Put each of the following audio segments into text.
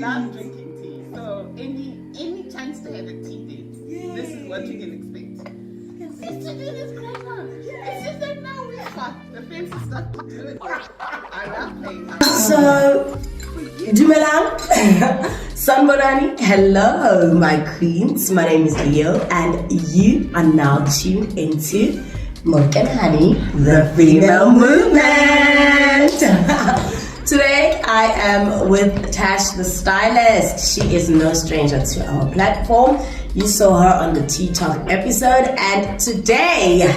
love drinking tea. So any chance to have a tea date, this is what you can expect. It's to do this great one. It's just that now we got the fancy stuff to do it. I love playing. So, Dumelang, Sanborani, hello, my queens. My name is Leo, and you are now tuned into Milk and Honey, the female movement. Today, I am with Tash the Stylist. She is no stranger to our platform. You saw her on the Tea Talk episode, and today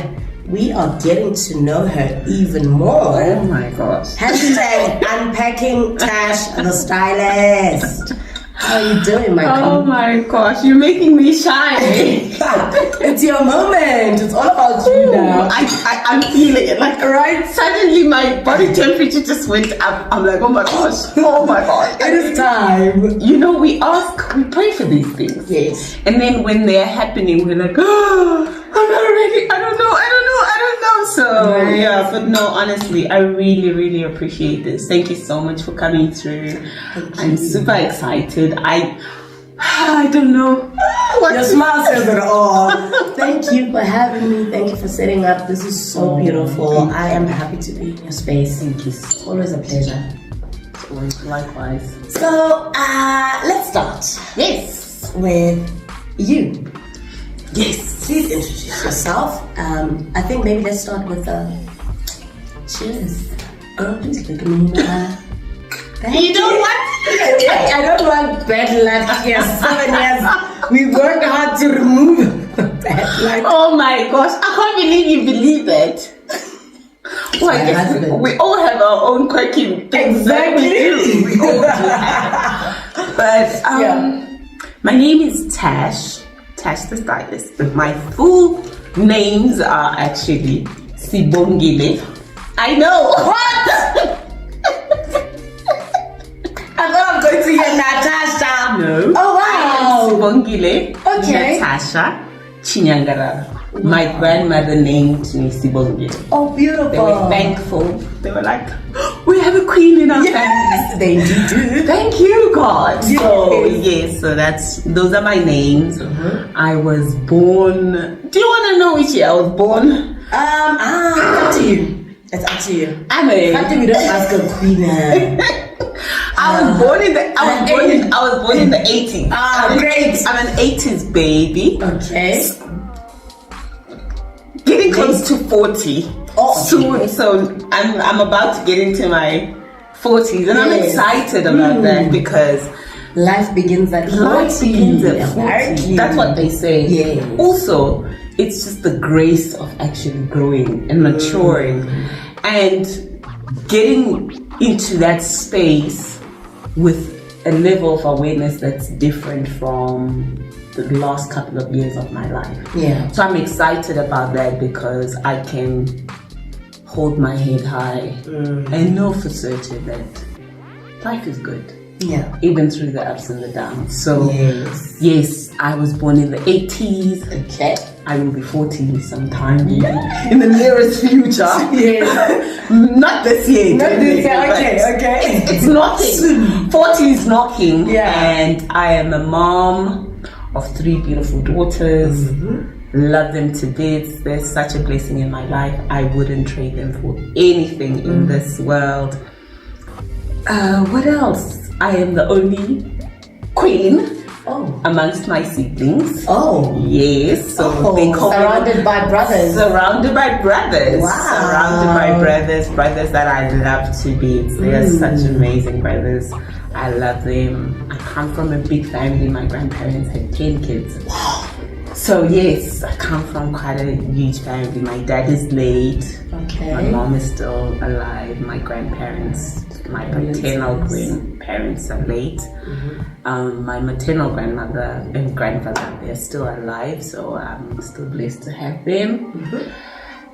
we are getting to know her even more. Oh my gosh. Hashtag unpacking Tash the Stylist. How are you doing, my queen? Oh my gosh, you're making me shine. It's your moment. It's all about you now. I'm feeling it. Like, right? Suddenly my body temperature just went up. I'm like, oh my gosh. Oh my god. It is time. You know, we pray for these things. Yes. And then when they're happening, we're like, oh, I'm not ready. I don't know. So, yeah, but no, honestly, I really, really appreciate this. Thank you so much for coming through. I'm super excited. I don't know. Your smile says it all. Thank you for having me. Thank you for setting up. This is so beautiful. I am happy to be in your space. Thank you. It's always a pleasure. Likewise. So, let's start. Yes. With you. Yes. Please introduce yourself. I think maybe let's start with cheers. Girl, please look at me. You don't want I don't want bad luck here. 7 years. We worked hard to remove bad luck. Oh my gosh, I can't believe you believe it. Well, I guess we all have our own quirky things. Exactly. We all do. But my name is Tash the Stylist. But my full names are actually Sibongile. I know. What? I thought I'm going to hear Natasha. No. Oh wow. Sibongile. Okay. Natasha Chinyangara. My grandmother named me Sibongile. Oh, beautiful. They were thankful. They were like, we have a queen in our family. They do. Thank you, God. Yes. So yes, so those are my names. I was born. Do you want to know which year I was born? It's up to you. It's up to you. I'm a. How do we don't ask a queen? I was born in the 80s. Great. I'm an 80s baby. Okay. Getting close to 40 soon. Okay. So I'm about to get into my 40s, and I'm excited about that because life begins at 40. Life begins at 40. That's what they say. Yes. Also, it's just the grace of actually growing and maturing and getting into that space with a level of awareness that's different from the last couple of years of my life. Yeah. So I'm excited about that because I can hold my head high and know for certain that life is good. Yeah. Even through the ups and the downs. So yes, I was born in the 80s. Okay. I will be 40 sometime in the nearest future. Yes. Not this year. Not this year. Okay. It's knocking. 40 is knocking. Yeah. And I am a mom of 3 beautiful daughters. Love them to bits. They're such a blessing in my life. I wouldn't trade them for anything in this world. What else? I am the only queen amongst my siblings. Oh. Yes. So they call surrounded by brothers. Surrounded by brothers. Wow. Surrounded by brothers that I love to bits. They are such amazing brothers. I love them. I come from a big family. My grandparents had 10 kids. Wow. So yes, I come from quite a huge family. My dad is late. Okay. My mom is still alive. My grandparents, my paternal grandparents are late. My maternal grandmother and grandfather, they're still alive. So I'm still blessed to have them.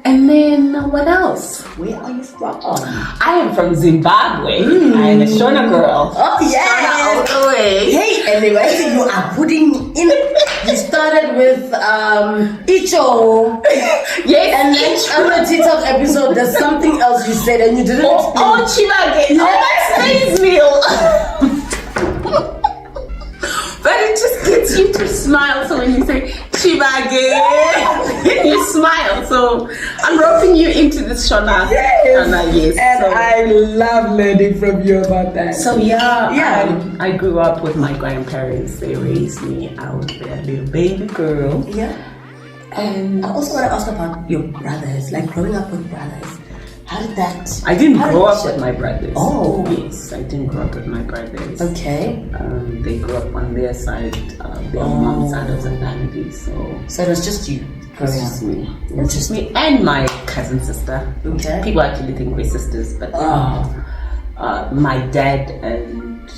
And then what else? Where are you from? I am from Zimbabwe. I am a Shona girl. Oh yes. Shona all the way. Hey, anyway, you are putting in. You started with Icho. Yes. And then on the TikTok episode, there's something else you said and you didn't explain. Chibage. Oh, that's maize meal. smile. So when you say Chibage, you smile. So I'm roping you into this Shona. Yes. And so, I love learning from you about that. So yeah. I grew up with my grandparents. They raised me. I was their little baby girl. Yeah. And I also want to ask about your brothers, like growing up with brothers. How did that? I didn't grow up with my brothers. Oh. Yes, I didn't grow up with my brothers. Okay. They grew up on their side, their mom's side of the family. So it was just you growing up? Just me. It was just me and my cousin sister. Okay. People actually think we're sisters, but my dad and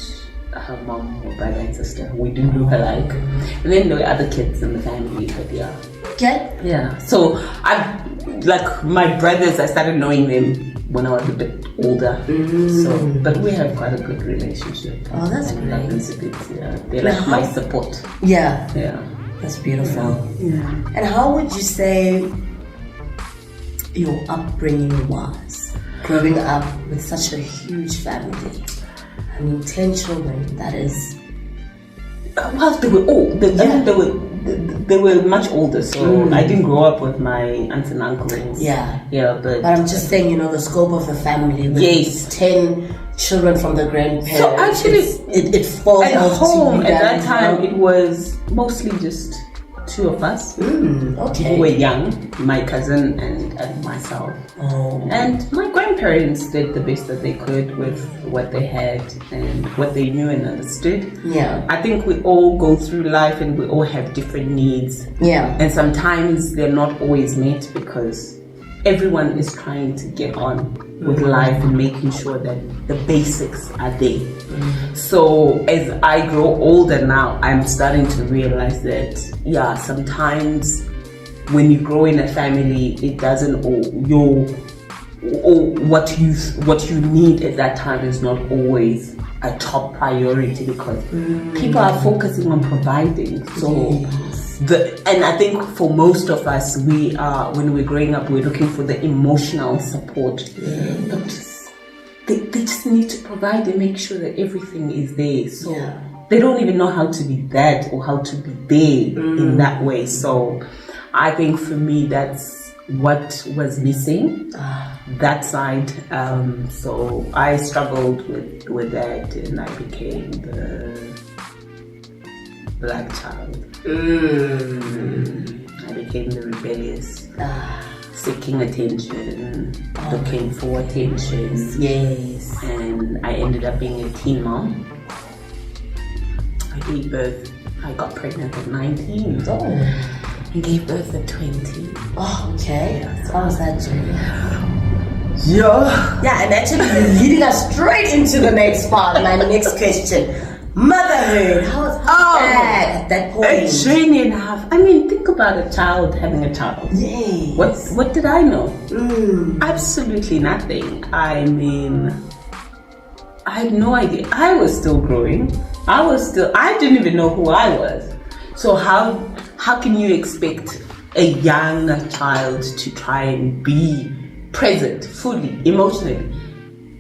her mom were brother and sister. We do look alike. And then there were other kids in the family, but yeah. Okay. Yeah. So like my brothers, I started knowing them when I was a bit older. So, but we have quite a good relationship. Oh, that's great. Yeah. They're like my support. Yeah. Yeah. That's beautiful. Yeah. And how would you say your upbringing was? Growing up with such a huge family. I mean, 10 children, that is... Well, they were old. They were much older, so I didn't grow up with my aunts and uncles. Yeah. Yeah, but I'm just saying, the scope of the family. With yes. 10 children from the grandparents. So actually, it falls at out home to at that time. It was mostly just 2 of us. Okay. We were young, my cousin and myself. Oh. And my grandparents did the best that they could with what they had and what they knew and understood. Yeah. I think we all go through life and we all have different needs. Yeah. And sometimes they're not always met because everyone is trying to get on with life and making sure that the basics are there. So as I grow older now, I'm starting to realize that sometimes when you grow in a family, it doesn't what you need at that time is not always a top priority because people are focusing on providing. So and I think for most of us, we are, when we're growing up, we're looking for the emotional support. But they just need to provide and make sure that everything is there. So they don't even know how to be that or how to be there in that way. So I think for me, that's what was missing, that side. So I struggled with that and I became the black child. I became the rebellious, seeking attention, looking for attention. Yes. And I ended up being a teen mom. I gave birth, I got pregnant at 19. And gave birth at 20. Oh, okay. Yeah, so how was that journey? Yeah, and actually you're leading us straight into the next part, my next question. Motherhood, how's that at that point? A journey and a half. I mean, think about a child having a child. Yes. What did I know? Absolutely nothing. I mean, I had no idea. I was still growing. I didn't even know who I was. So how can you expect a young child to try and be present fully, emotionally,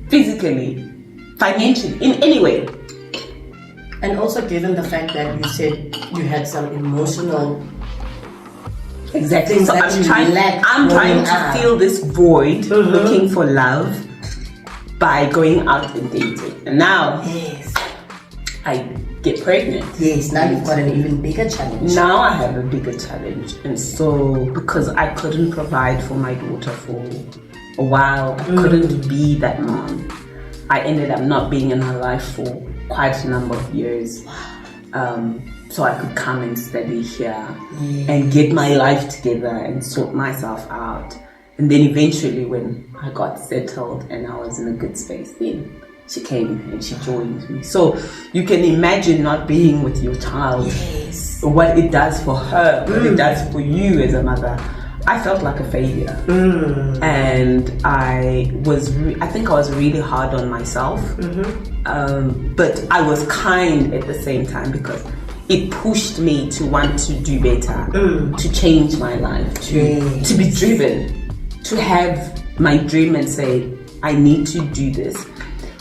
physically, financially, in any way? And also given the fact that you said you had some emotional things so I'm trying to fill this void, looking for love by going out and dating. And now I get pregnant. Yes, now you've got an even bigger challenge. Now I have a bigger challenge. And so because I couldn't provide for my daughter for a while, I couldn't be that mom. I ended up not being in her life for quite a number of years. So I could come and study here and get my life together and sort myself out. And then eventually when I got settled and I was in a good space, then she came and she joined me. So you can imagine not being with your child, what it does for her, what it does for you as a mother. I felt like a failure, and I think I was really hard on myself, but I was kind at the same time because it pushed me to want to do better, to change my life, to be driven, to have my dream and say, I need to do this.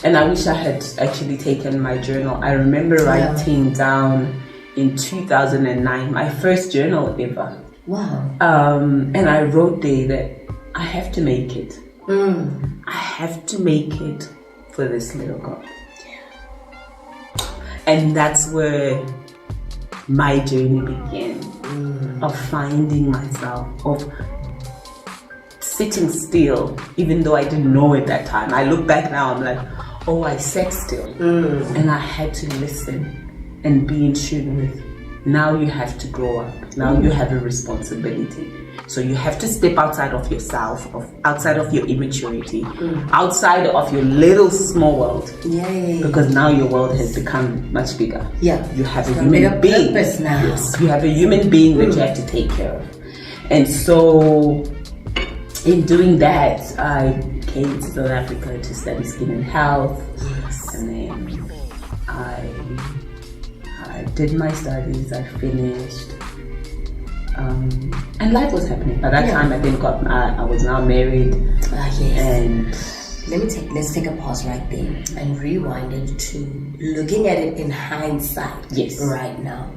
And I wish I had actually taken my journal. I remember writing down in 2009, my first journal ever. Wow. And I wrote there that I have to make it. I have to make it for this little girl. And that's where my journey began, of finding myself, of sitting still, even though I didn't know at that time. I look back now, I'm like, oh, I sat still. And I had to listen and be in tune with, now you have to grow up. Now you have a responsibility. So you have to step outside of yourself, outside of your immaturity, outside of your little small world. Yay. Because now your world has become much bigger. Yeah. You have a human being. Now. Yes. You have a human being that you have to take care of. And so in doing that, I came to South Africa to study skin and health. Yes. And then I did my studies, I finished. And life was happening. By that time, I was now married. Yes. And let's take a pause right there and rewind it to looking at it in hindsight. Yes. Right now,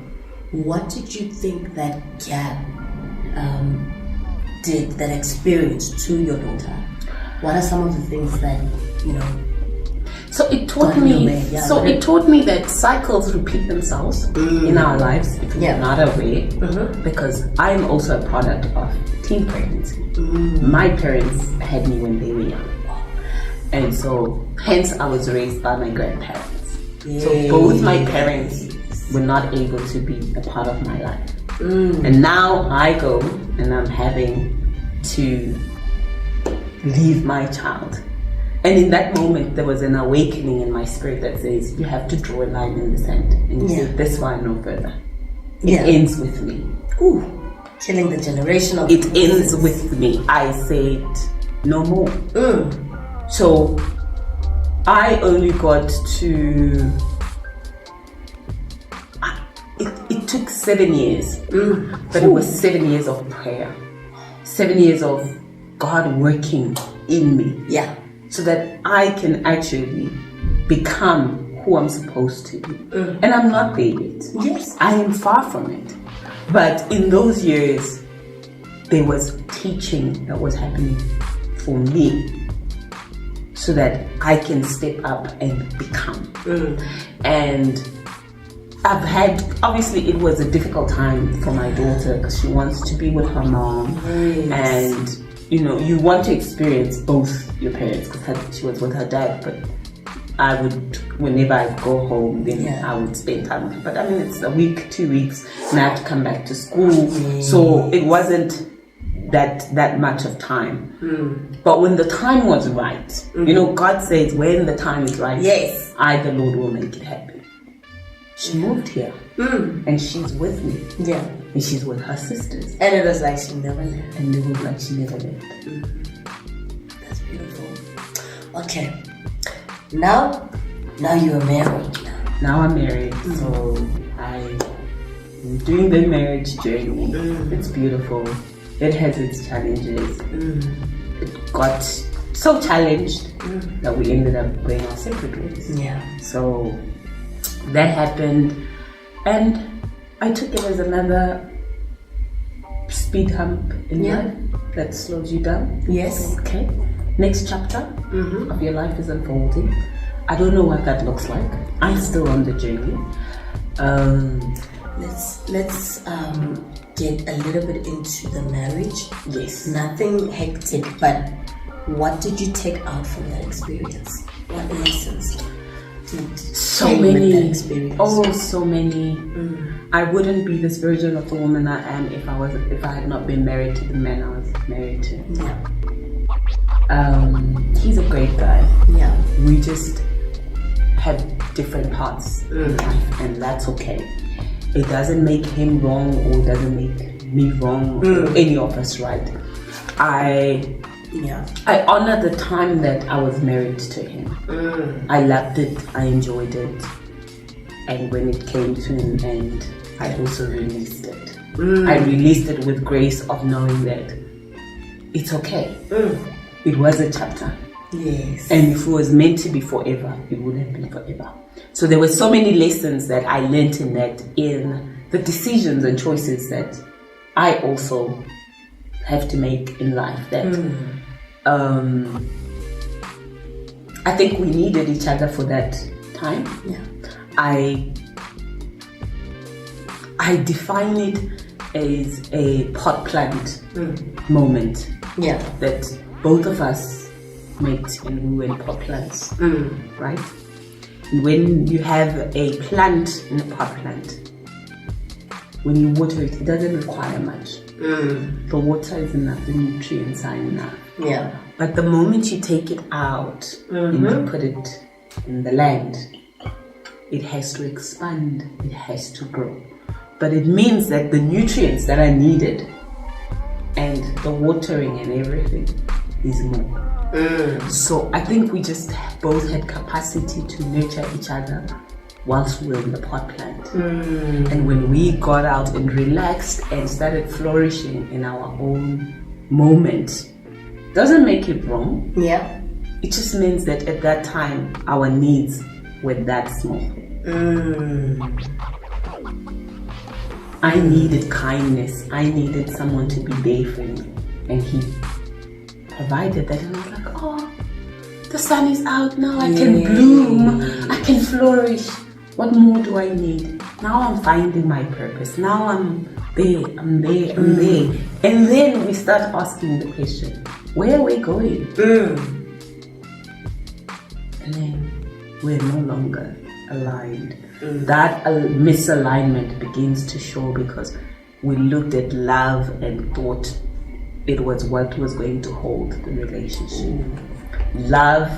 what did you think that gap did, that experience, to your daughter? What are some of the things that So it taught me. It taught me that cycles repeat themselves in our lives if we're not aware. Because I'm also a product of teen pregnancy. My parents had me when they were young, and so hence I was raised by my grandparents. So both my parents were not able to be a part of my life, and now I go and I'm having to leave my child. And in that moment, there was an awakening in my spirit that says, you have to draw a line in the sand. And you say, this one, no further. It ends with me. Ooh, killing the generational. It ends with me. I said, no more. So I only got to... It took 7 years. But it was 7 years of prayer. 7 years of God working in me. Yeah. So that I can actually become who I'm supposed to be. And I'm not there yet. Yes. I am far from it. But in those years, there was teaching that was happening for me so that I can step up and become. And I've had, obviously it was a difficult time for my daughter because she wants to be with her mom. And you want to experience both your parents, because she was with her dad, but I would, whenever I go home, then I would spend time with her. But I mean, it's a week, 2 weeks, and I have to come back to school. So it wasn't that much of time. But when the time was right, God says, when the time is right, I, the Lord, will make it happen. She moved here, and she's with me. Yeah. And she's with her sisters. And it was like she never left. And it was like she never left. That's beautiful. Okay. Now you are married. Now I'm married. So I'm doing the marriage journey. It's beautiful. It has its challenges. It got so challenged that we ended up going our separate ways. Yeah. So that happened, and I took it as another speed hump in life that slows you down. Yes. Okay. Next chapter of your life is unfolding. I don't know what that looks like. I'm still on the journey. Let's get a little bit into the marriage. Yes. Nothing hectic, but what did you take out from that experience? What lessons? So many. Oh, so many. I wouldn't be this version of the woman I am if I had not been married to the man I was married to. Yeah. He's a great guy. Yeah. We just have different paths in life, and that's okay. It doesn't make him wrong, or it doesn't make me wrong, or any of us right. I honor the time that I was married to him. I loved it, I enjoyed it, and when it came to an end, I also released it. I released it with grace of knowing that it's okay. It was a chapter. Yes. And if it was meant to be forever, it would have been forever. So there were so many lessons that I learned in the decisions and choices that I also have to make in life. That I think we needed each other for that time. Yeah. I define it as a pot plant moment. Yeah. That both of us met and we were pot plants, right? And when you have a plant in a pot plant, when you water it, it doesn't require much. The water is enough, the nutrients are enough. Yeah. But the moment you take it out and you put it in the land, it has to expand, it has to grow. But it means that the nutrients that are needed and the watering and everything is more. So I think we just both had capacity to nurture each other whilst we were in the pot plant. And when we got out and relaxed and started flourishing in our own moment, doesn't make it wrong. Yeah. It just means that at that time our needs were that small. I needed kindness. I needed someone to be there for me, and he provided that. And I was like, oh, the sun is out now. I can bloom. I can flourish. What more do I need? Now I'm finding my purpose. Now I'm there. I'm there. I'm there. And then we start asking the question, where are we going? And then we're no longer aligned. That misalignment begins to show because we looked at love and thought it was what was going to hold the relationship. Love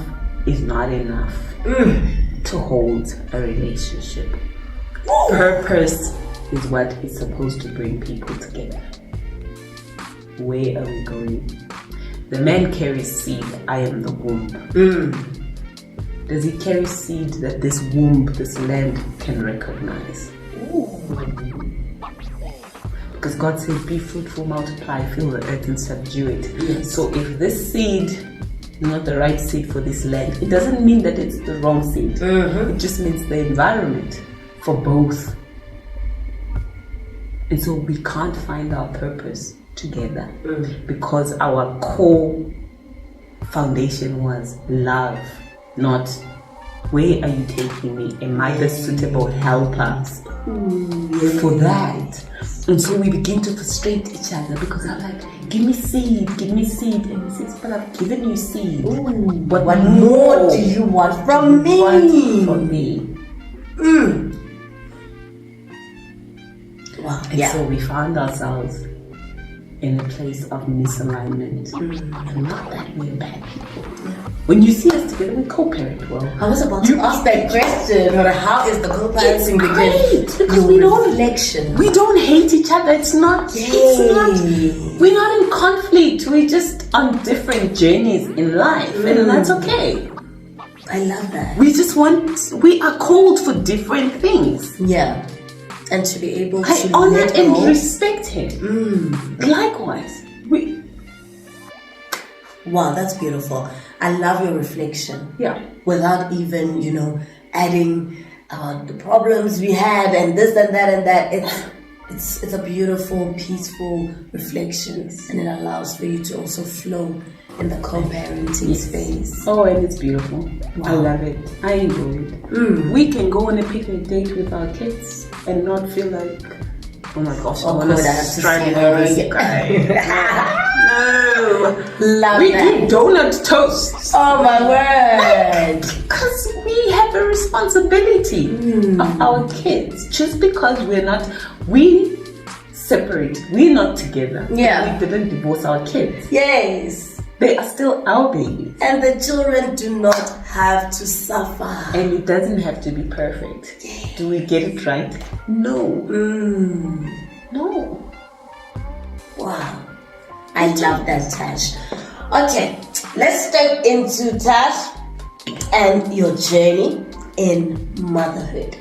is not enough to hold a relationship. Purpose is what is supposed to bring people together. Where are we going? The man carries seed. I am the womb. Does he carry seed that this womb, this land can recognize? Because God said, be fruitful, multiply, fill the earth and subdue it. Yes. So if this seed is not the right seed for this land, it doesn't mean that it's the wrong seed. It just means the environment for both. And so we can't find our purpose together because our core foundation was love. Not, where are you taking me? Am I the suitable helper for that? And so we begin to frustrate each other because I'm like, give me seed. And he says, but I've given you seed. But What more do you want from me? Wow. And so we found ourselves in a place of misalignment. And not that we're bad people. When you see us together, we co-parent well. I was about to ask that question. How is the co-parenting? Because we don't hate each other. It's not. We're not in conflict. We're just on different journeys in life, and that's okay. I love that. We are called for different things. Yeah. And to be able to I honor and respect him. Likewise. Wow, that's beautiful. I love your reflection. Yeah. Without even, adding the problems we had and this and that and that. It's a beautiful, peaceful reflection. And it allows for you to also flow in the co-parenting space. Oh, and it's beautiful. Wow. I love it. I enjoy it. We can go on a picnic date with our kids and not feel like, oh my gosh, I want to strangle this guy. No. Love we that. do donut toasts. Oh my word. Because we have a responsibility of our kids. Just because we separate, we're not together. Yeah. We didn't divorce our kids. Yes. They are still our babies. And the children do not have to suffer. And it doesn't have to be perfect. Do we get it right? No. No. Wow. I love that, Tash. Okay, let's step into Tash and your journey in motherhood.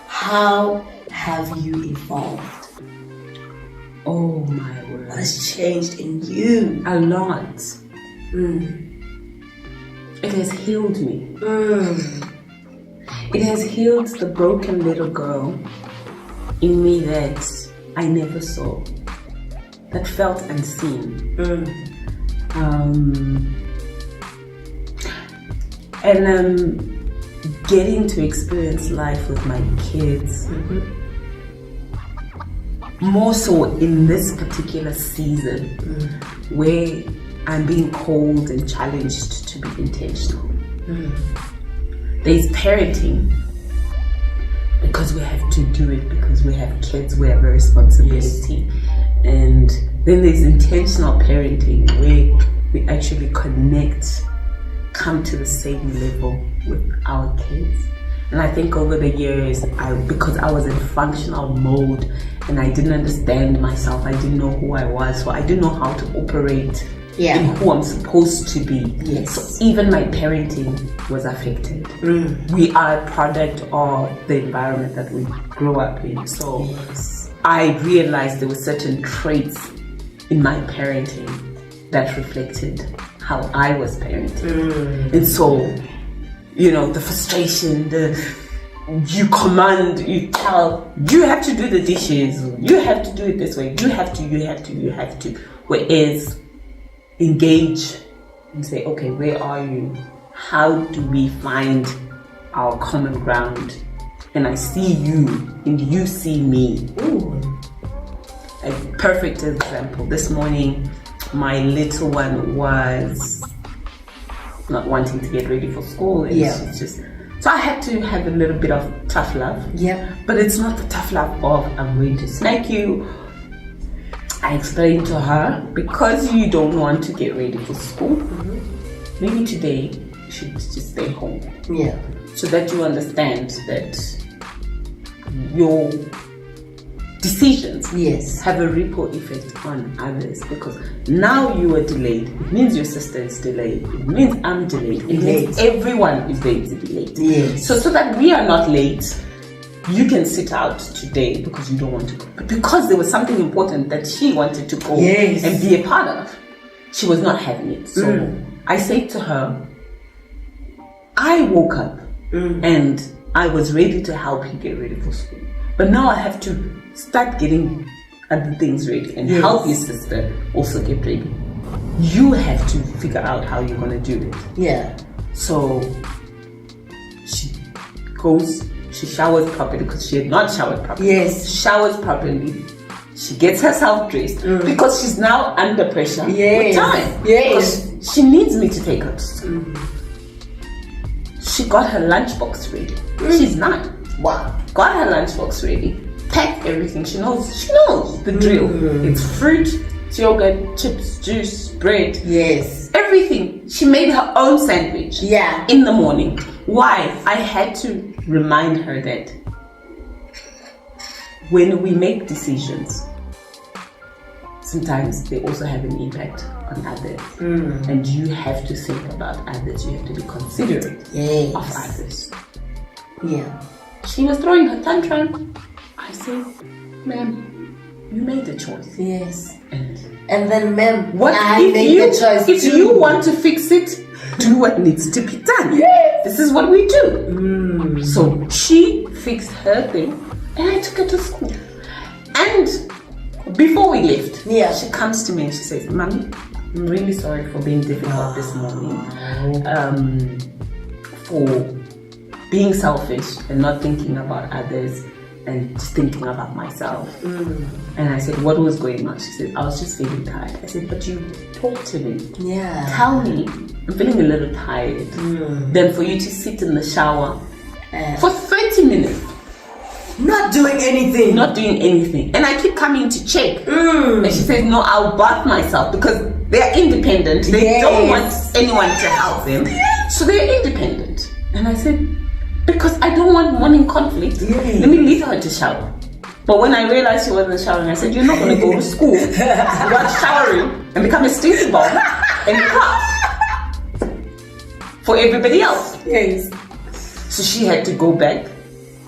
How have you evolved? Oh my word. What has changed in you? A lot. it has healed me. It has healed the broken little girl in me that I never saw, that felt unseen. And getting to experience life with my kids, more so in this particular season where I'm being called and challenged to be intentional. There's parenting because we have to do it, because we have kids, we have a responsibility. And then there's intentional parenting where we actually connect, come to the same level with our kids. And I think over the years, because I was in functional mode and I didn't understand myself, I didn't know who I was, so I didn't know how to operate in who I'm supposed to be. So even my parenting was affected. We are a product of the environment that we grew up in. So I realized there were certain traits in my parenting that reflected how I was parenting. And so, you know, the frustration, you command, you tell, you have to do the dishes, you have to do it this way, you have to. Whereas engage and say, okay, where are you? How do we find our common ground? And I see you and you see me. A perfect example. This morning, my little one was not wanting to get ready for school. It's just, so I had to have a little bit of tough love. But it's not the tough love of I'm going to smack you. I explained to her, because you don't want to get ready for school, maybe today you should just stay home. So that you understand that your decisions have a ripple effect on others, because now you are delayed, it means your sister is delayed, it means I'm delayed, it means everyone is going to be late. So that we are not late, you can sit out today because you don't want to go, but because there was something important that she wanted to go and be a part of, she was not having it. So I said to her, I woke up and I was ready to help you get ready for school, but now I have to start getting other things ready and help your sister also get ready. You have to figure out how you're going to do it. So she goes, she showers properly because she had not showered properly. Showers properly. She gets herself dressed because she's now under pressure with time. Because she needs me to take her to school. She got her lunchbox ready. She's 9. Wow. Got her lunchbox ready. Packed everything. She knows the drill. It's fruit, yogurt, chips, juice, bread. Everything. She made her own sandwich. In the morning. Why? I had to remind her that when we make decisions, sometimes they also have an impact on others. And you have to think about others. You have to be considerate of others. She was throwing her tantrum. I said, ma'am, you made the choice. And then, ma'am, what I made the choice if too. you want to fix it, do what needs to be done. This is what we do. So she fixed her thing and I took her to school. And before we left, she comes to me and she says, Mommy, I'm really sorry for being difficult this morning. For being selfish and not thinking about others and just thinking about myself. And I said, what was going on? She said, I was just feeling tired. I said, but you talk to me. Tell me, I'm feeling a little tired. Then for you to sit in the shower for 30 minutes. Not doing anything. And I keep coming to check. And she said, no, I'll bath myself because they're independent. They don't want anyone to help them. So they're independent. And I said, because I don't want morning conflict, let me leave her to shower. But when I realized she wasn't showering, I said, you're not going to go to school without showering and become a stinky bomb in class for everybody else. So she had to go back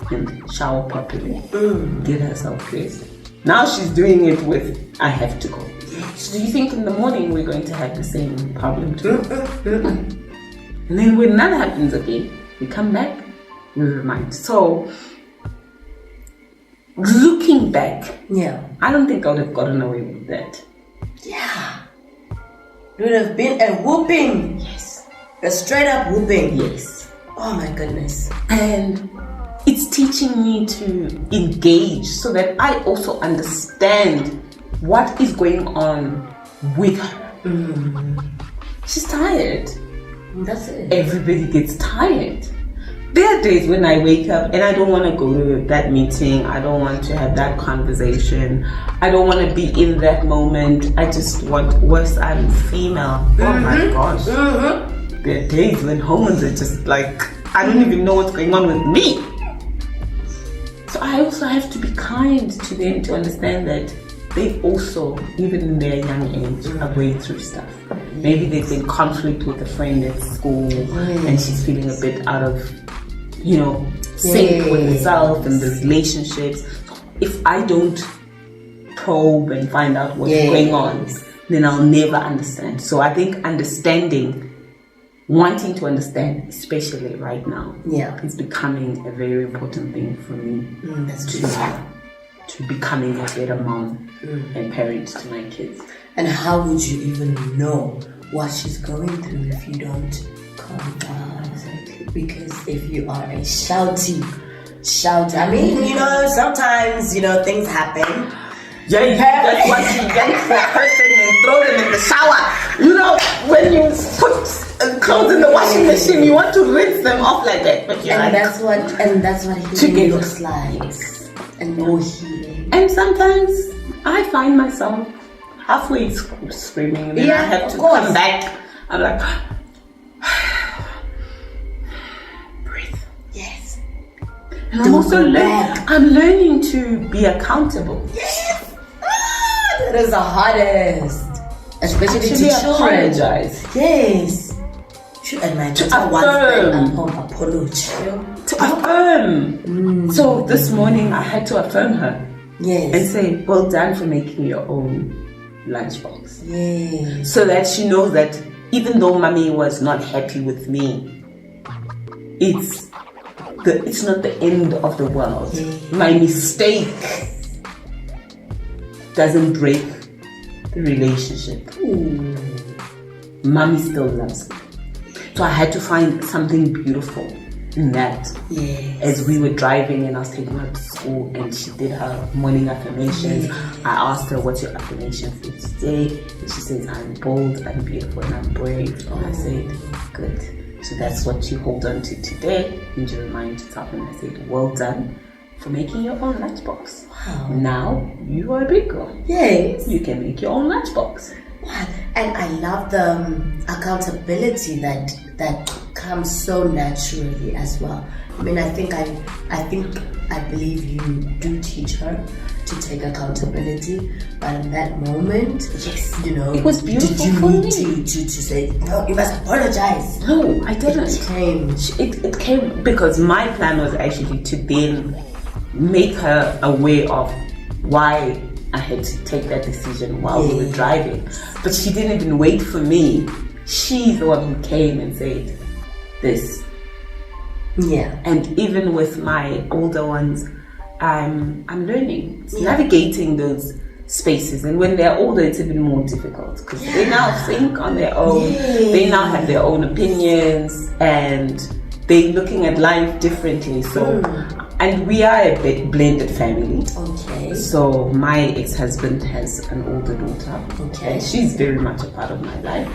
and shower properly, get herself dressed. Now she's doing it with, I have to go. So do you think in the morning we're going to have the same problem too? And then when that happens again, we come back, we remind. So, looking back, I don't think I would have gotten away with that. Yeah. It would have been a whooping. Yes. A straight up whooping. Yes. Oh my goodness. And it's teaching me to engage so that I also understand what is going on with her. She's tired. That's it. Everybody gets tired. There are days when I wake up and I don't want to go to that meeting. I don't want to have that conversation. I don't want to be in that moment. I just want, worse, I'm female. Oh my gosh. There are days when hormones are just like, I don't even know what's going on with me. So I also have to be kind to them to understand that they also, even in their young age, are going through stuff. Maybe there's been conflict with a friend at school and she's feeling a bit out of, sync with herself and the relationships. If I don't probe and find out what's going on, then I'll never understand. So I think wanting to understand, especially right now, is becoming a very important thing for me. To becoming a better mom and parent to my kids. And how would you even know what she's going through if you don't calm down? Exactly. Because if you are a shouty, I mean, sometimes, things happen. Yeah, you just want to yank that person and throw them in the shower. When you put clothes in the washing machine, you want to rinse them off like that. But that's what healing looks like. And no healing. And sometimes I find myself halfway screaming, and then I have to come back. I'm like, breathe. Yes. And I'm also learning to be accountable. Yes. That is the hardest, especially to children. Apologize. Yes. And my apology. To affirm. So this morning I had to affirm her. Yes. And say, well done for making your own lunchbox. Yes. So that she knows that even though mommy was not happy with me, it's not the end of the world. Yes. My mistake doesn't break the relationship. Ooh. Mommy still loves me. So I had to find something beautiful in that. Yes. As we were driving and I was taking her to school and she did her morning affirmations, I asked her, what's your affirmation for today? And she says, I'm bold, I'm beautiful, and I'm brave. And I said, good. So that's what you hold on to today. And you remind yourself. And I said, well done for making your own lunchbox. Wow. Now you are a big girl. Yes. You can make your own lunchbox. And I love the accountability that comes so naturally as well. I mean, I believe you do teach her to take accountability, but in that moment, yes, it was beautiful. Did you need to say, no, you must apologize? No, I didn't. It came because my plan was actually to then make her aware of why I had to take that decision while we were driving. But she didn't even wait for me. She's the one who came and said this. Yeah. And even with my older ones, I'm learning. Navigating those spaces. And when they're older, it's even more difficult because they now think on their own. They now have their own opinions and they're looking at life differently. So and we are a bit blended family. Okay. So my ex-husband has an older daughter. Okay. And she's very much a part of my life.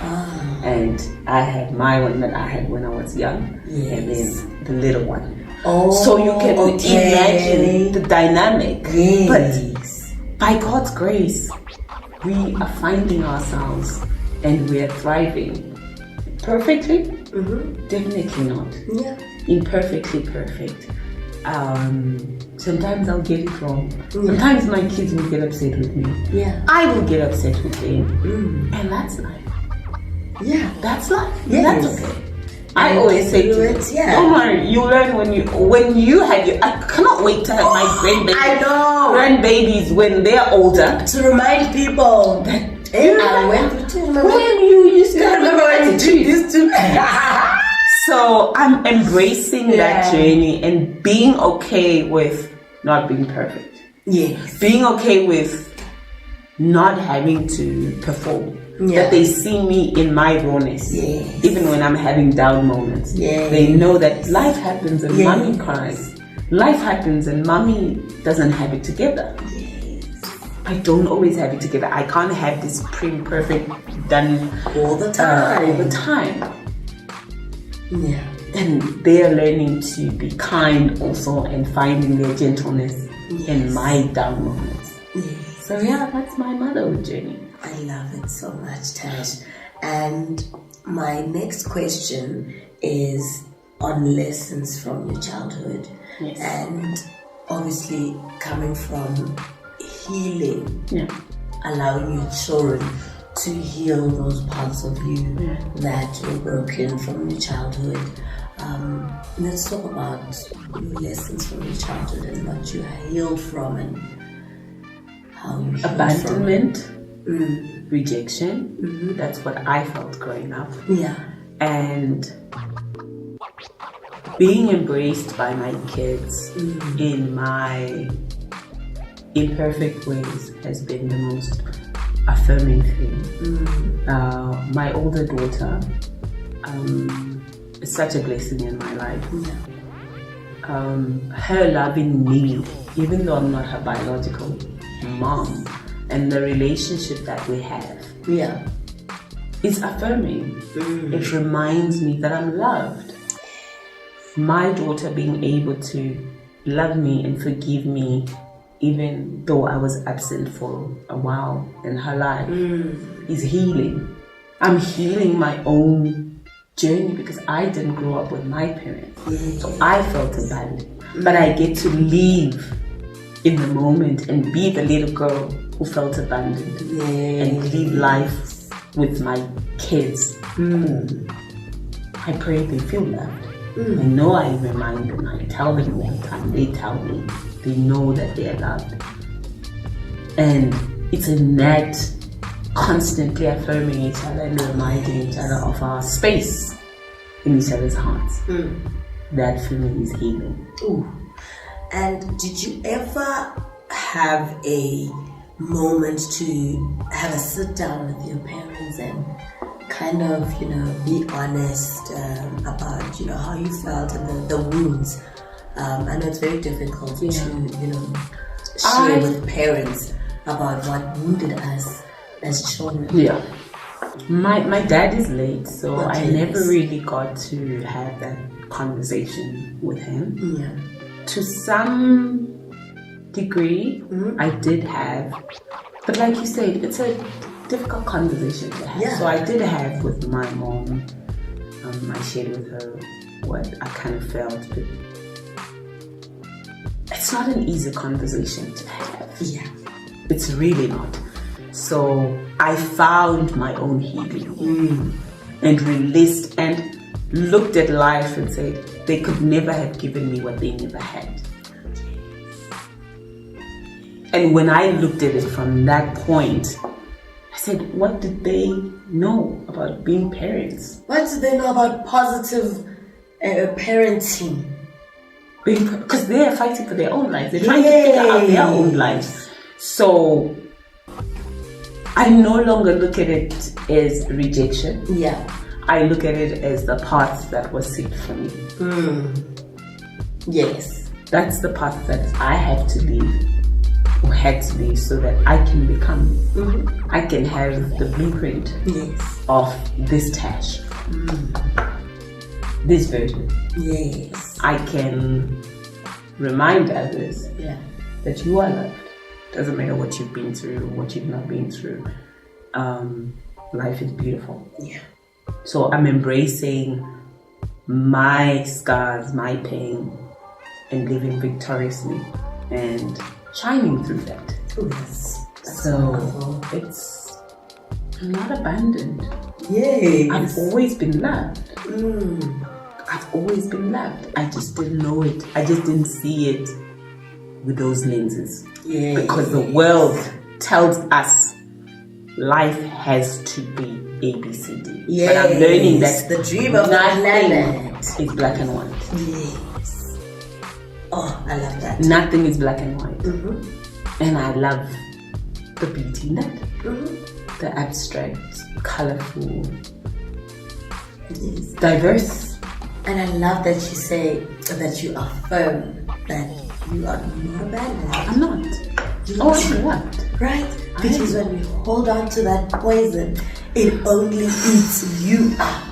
And I have my one that I had when I was young. Yes. And then the little one. Oh, so you can imagine the dynamic. Yes. But by God's grace, we are finding ourselves and we are thriving. Perfectly? Definitely not. Yeah. Imperfectly perfect. Sometimes I'll get it wrong. Sometimes my kids will get upset with me. Yeah. I will get upset with them. And that's life. Yeah. That's life. Yes. That's okay. I always say to it, don't worry, you learn when you have your, I cannot wait to have my grandbabies when they're older. To remind people that I went through when you used to remember when you did this too. So I'm embracing that journey and being okay with not being perfect. Yes. Being okay with not having to perform. Yeah. That they see me in my rawness. Yes. Even when I'm having down moments. Yes. They know that life happens and Yes. mommy cries. Life happens and mommy doesn't have it together. Yes. I don't always have it together. I can't have this perfect done All the time. all the time. Yeah. And they are learning to be kind also and finding their gentleness in my down moments. Yes. So yeah, that's my motherhood journey. I love it so much, Tash. And my next question is on lessons from your childhood. Yes. And obviously coming from healing, allowing your children to heal those parts of you that were broken from your childhood. Let's talk about your lessons from your childhood and what you healed from and how you healed Abandonment, from. rejection. That's what I felt growing up. Yeah. And being embraced by my kids in my imperfect ways has been the most affirming thing. My older daughter is such a blessing in my life. Her loving me, even though I'm not her biological mom, and the relationship that we have is affirming. It reminds me that I'm loved. My daughter being able to love me and forgive me even though I was absent for a while in her life is healing. I'm healing my own journey because I didn't grow up with my parents. So I felt abandoned. But I get to live in the moment and be the little girl who felt abandoned and live life with my kids. I pray they feel loved. I know I remind them, I tell them all the time, they tell me, they know that they are loved. And it's in that constantly affirming each other and reminding each other of our space in each other's hearts. That for me is healing. Ooh. And did you ever have a moment to have a sit down with your parents and kind of, be honest about, how you felt and the wounds? I know it's very difficult to, share with parents about what wounded us as children. Yeah. My dad is late, so I never really got to have that conversation with him. Yeah. To some degree, I did have, but like you said, it's a difficult conversation to have. Yeah. So I did have with my mom. I shared with her what I kind of felt, but it's not an easy conversation to have. Yeah. It's really not. So I found my own healing and released and looked at life and said they could never have given me what they never had. And when I looked at it from that point, I said, what did they know about being parents? What do they know about positive parenting? Because they are fighting for their own lives. They're trying to figure out their own lives. So I no longer look at it as rejection. Yeah. I look at it as the path that was set for me. Yes. That's the path that I have to leave, or had to leave, so that I can become, I can have the blueprint of this Tash, this version. Yes. I can remind others that you are loved. Doesn't matter what you've been through, what you've not been through. Life is beautiful. Yeah. So I'm embracing my scars, my pain, and living victoriously and shining through that. Oh, yes. That's so wonderful. I'm not abandoned. Yes. I've always been loved. I've always been loved. I just didn't know it. I just didn't see it with those lenses. Yes. Because the world tells us life has to be ABCD. Yes, but I'm learning that the dream of the planet is black and white. Yes. Oh, I love that. Nothing is black and white. Mm-hmm. And I love the beauty in it. Mm-hmm. The abstract, colorful, Yes. diverse. And I love that you say that you affirm that you are not a bad man. I'm not. I'm not. Right? Because when we hold on to that poison, it only eats you up.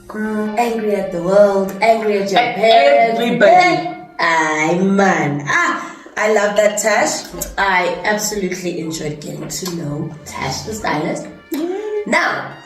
Girl. Angry at the world, angry at your parents. Everybody. Aye, man. I love that, Tash. I absolutely enjoyed getting to know Tash the Stylist. Now,